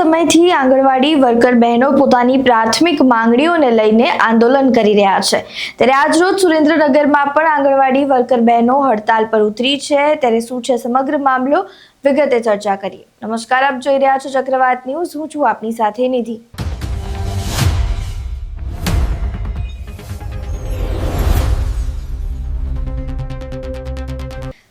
સમયથી આંગણવાડી વર્કર બહેનો પોતાની પ્રાથમિક માંગણીઓને લઈને આંદોલન કરી રહ્યા છે। ત્યારે આજરોજ સુરેન્દ્રનગરમાં પણ આંગણવાડી વર્કર બહેનો હડતાલ પર ઉતરી છે। ત્યારે શું છે સમગ્ર મામલો, વિગતે ચર્ચા કરીએ। નમસ્કાર, આપ જોઈ રહ્યા છો ચક્રવાત ન્યૂઝ। હું છું આપની સાથે નિધિ।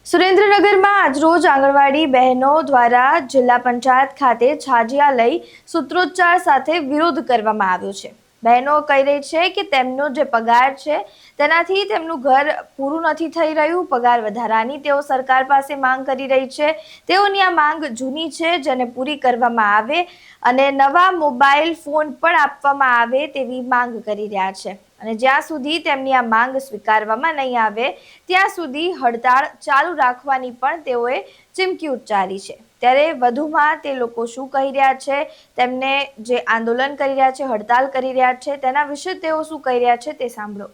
સુરેન્દ્રનગરમાં આજરોજ આંગણવાડી બહેનો દ્વારા જિલ્લા પંચાયત ખાતે છાજિયા લઈ સૂત્રોચ્ચાર સાથે વિરોધ કરવામાં આવ્યો છે। બહેનો કહી રહી છે કે તેમનો જે પગાર છે તેનાથી તેમનું ઘર પૂરું નથી થઈ રહ્યું। પગાર વધારાની તેઓ સરકાર પાસે માંગ કરી રહી છે। તેઓની આ માંગ જૂની છે, જેને પૂરી કરવામાં આવે અને નવા મોબાઈલ ફોન પણ આપવામાં આવે તેવી માંગ કરી રહ્યા છે। અને જ્યાં સુધી તેમની આ માંગ સ્વીકારવામાં નહીં આવે ત્યાં સુધી હડતાળ ચાલુ રાખવાની પણ તેઓએ ચીમકી ઉચ્ચારી છે। ત્યારે વધુમાં તે લોકો શું કહી રહ્યા છે, તેમને જે આંદોલન કરી રહ્યા છે, હડતાલ કરી રહ્યા છે, તેના વિશે તેઓ શું કહી રહ્યા છે તે સાંભળો।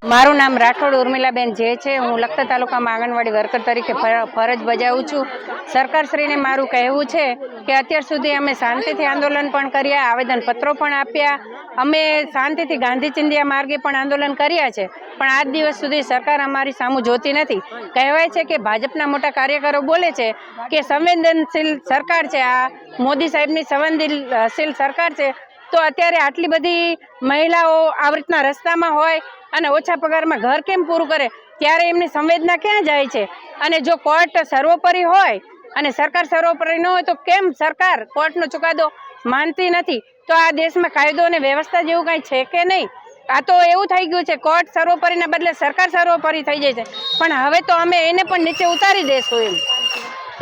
મારું નામ રાઠોડ ઉર્મિલાબેન જે છે। હું લખતર તાલુકામાં આંગણવાડી વર્કર તરીકે ફરજ બજાવું છું। સરકારશ્રીને મારું કહેવું છે કે અત્યાર સુધી અમે શાંતિથી આંદોલન પણ કર્યા, આવેદનપત્રો પણ આપ્યા, અમે શાંતિથી ગાંધી ચિંધ્યા માર્ગે પણ આંદોલન કર્યા છે, પણ આજ દિવસ સુધી સરકાર અમારી સામું જોતી નથી। કહેવાય છે કે ભાજપના મોટા કાર્યકરો બોલે છે કે સંવેદનશીલ સરકાર છે, આ મોદી સાહેબની સંવેદનશીલ સરકાર છે, તો અત્યારે આટલી બધી મહિલાઓ આવી રીતના રસ્તામાં હોય અને ઓછા પગારમાં ઘર કેમ પૂરું કરે, ત્યારે એમની સંવેદના ક્યાં જાય છે? અને જો કોર્ટ સર્વોપરી હોય અને સરકાર સર્વોપરી ન હોય તો કેમ સરકાર કોર્ટનો ચુકાદો માનતી નથી? તો આ દેશમાં કાયદો અને વ્યવસ્થા જેવું કાંઈ છે કે નહીં? આ તો એવું થઈ ગયું છે, કોર્ટ સર્વોપરીના બદલે સરકાર સર્વોપરી થઈ જાય છે, પણ હવે તો અમે એને પણ નીચે ઉતારી દઈશું એમ।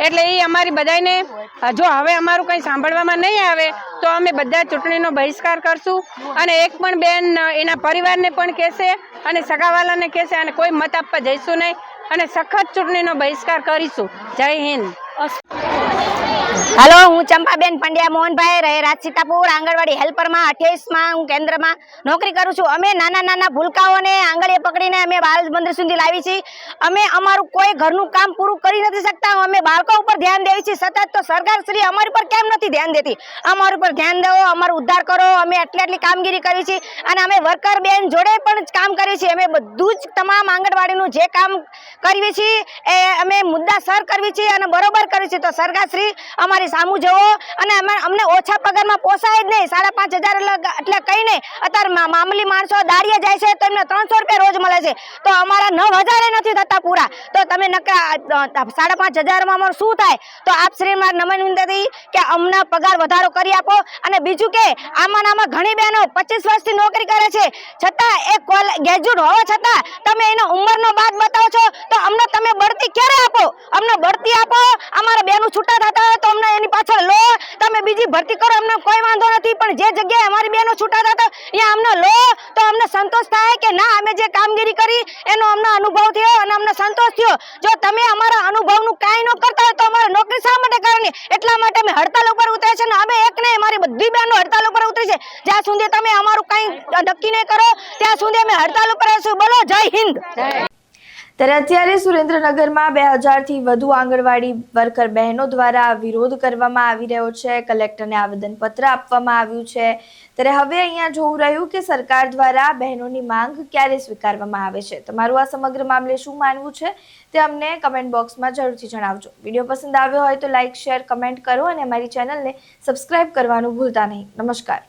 એટલે એ અમારી બધાને, જો હવે અમારું કંઈ સાંભળવામાં નહીં આવે તો અમે બધા ચૂંટણીનો બહિષ્કાર કરશું અને એક પણ બેન એના પરિવારને પણ કહેશે અને સગાવાલાને કહેશે અને કોઈ મત આપવા જઈશું નહીં અને સખત ચૂંટણીનો બહિષ્કાર કરીશું। જય હિન્દ। हेलो, हूँ चंपाबेन पंड्या मोहनभाई रहे राजसीतापुर आंगणवाड़ी हेल्पर में 28 में हूँ केन्द्र में नौकरी करूँ छूँ। अमे नाना नाना भूलकाओं ने आंगळीए पकड़ीने अमे बाल मंदिर सुधी लावी छीए। अमे अमारू कोई घरનું काम पूરું કરી નથી શકતા। अमे बाळको पर ध्यान देवी छीए, सतत तो सरकार श्री अमारी पर केम નથી ध्यान देती? अमारू पर ध्यान देवो, अमारू उद्धार करो। अमे आटली कामगीरी करी छीए अने अमे वर्कर बेन जोड़े पण काम करी छीए। अमे बधुं ज तमाम आंगणवाड़ीनुं जे काम करवी छीए ए अमे मुद्दासर करवी छीए अने बरोबर करवी छीए। तो सरकार श्री अमारी सामू जवो અને અમને ઓછા પગારમાં પોસાય જ નહીં। 5,500 એટલે કઈ નહીં। અત્યારે મામૂલી માણસો દાડિયા જાય છે તો એમને 300 રૂપિયા રોજ મળે છે, તો અમારા 9,000 નથી થતા પૂરા। તો તમે 5,500 માં અમારું શું થાય? તો આપ શ્રી માર નમ્ર વિનંતી કે અમને પગાર વધારો કરી આપો। અને બીજું કે આમાં ઘણી બહેનો 25 વર્ષથી નોકરી કરે છે, છતાં એક ગ્રેજ્યુએટ હોવા છતાં તમે એનો ઉંમરનો બાદ બતાવો છો, તો અમને તમે બઢતી ક્યારે આપો? અમને બઢતી આપો। અમારા બેનો છૂટા થતા હોય તો અમને એની પાછળ લો, તમે બીજી ભરતી કરો, અમને કોઈ વાંધો નથી, પણ જે જગ્યાએ અમારી બહેનો છૂટા થતા ત્યાં અમને લો તો અમને સંતોષ થાય કે ના, અમે જે કામગીરી કરી એનો અમને અનુભવ થયો અને અમને સંતોષ થયો। જો તમે અમારા અનુભવનું કાંઈ ન કરતા હોય તો અમારે નોકરી શા માટે કરવાની? એટલા માટે અમે હડતાલ ઉપર ઉતરે છે ને અમે એક નહીં, અમારી બધી બહેનો હડતાલ ઉપર ઉતરી છે। જ્યાં સુધી તમે અમારું કંઈ નક્કી નહીં કરો ત્યાં સુધી અમે હડતાલ ઉપર રહીશું। બોલો જય હિન્દ। ત્યારે અત્યારે સુરેન્દ્રનગરમાં 2000 થી વધુ આંગણવાડી વર્કર બહેનો દ્વારા વિરોધ કરવામાં આવી રહ્યો છે। કલેક્ટરને આવેદનપત્ર આપવામાં આવ્યું છે। ત્યારે હવે અહીંયા જોવું રહ્યું કે સરકાર દ્વારા બહેનોની માંગ ક્યારે સ્વીકારવામાં આવે છે। તમારું આ સમગ્ર મામલે શું માનવું છે તે અમને કમેન્ટ બોક્સમાં જરૂરથી જણાવજો। વિડીયો પસંદ આવ્યો હોય તો લાઇક, શેર, કમેન્ટ કરો અને અમારી ચેનલને સબસ્ક્રાઇબ કરવાનું ભૂલતા નહીં। નમસ્કાર।